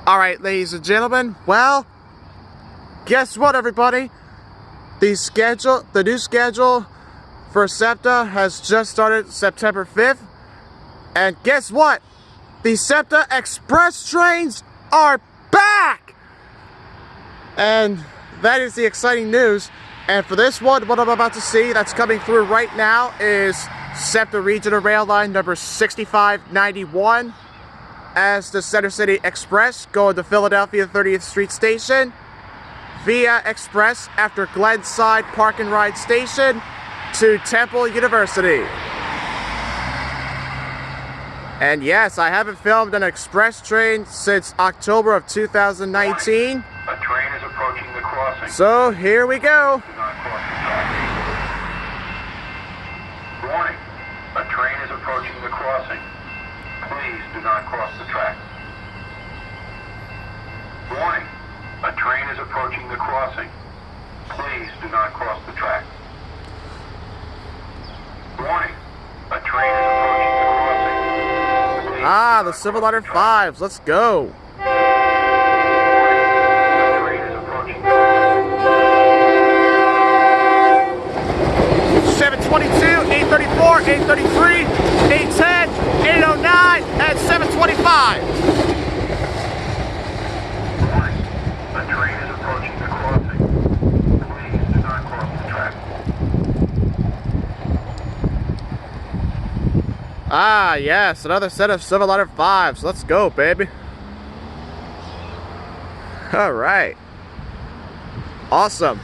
Alright, ladies and gentlemen, well, guess what, everybody? The new schedule for SEPTA has just started September 5th. And guess what? The SEPTA Express Trains are back! And that is the exciting news. And for this one, what I'm about to see that's coming through right now is Septa Regional Rail Line number 6591 as the Center City Express going to Philadelphia 30th Street Station via Express after Glenside Park and Ride Station to Temple University. And yes, I haven't filmed an express train since October of 2019. A train is approaching the crossing. So here we go. Do not cross the track. Warning, a train is approaching the crossing. Please do not cross the track. Warning, a train is approaching the crossing. Please do not cross the track. Warning, a train is approaching the crossing. Please The Silver Ladder 5s, let's go. 722, 834, 833, 810, 809, and 725. A train is approaching the crossing. Please do not cross the track. Yes, another set of Silver Ladder 5s. Let's go, baby. Alright. Awesome.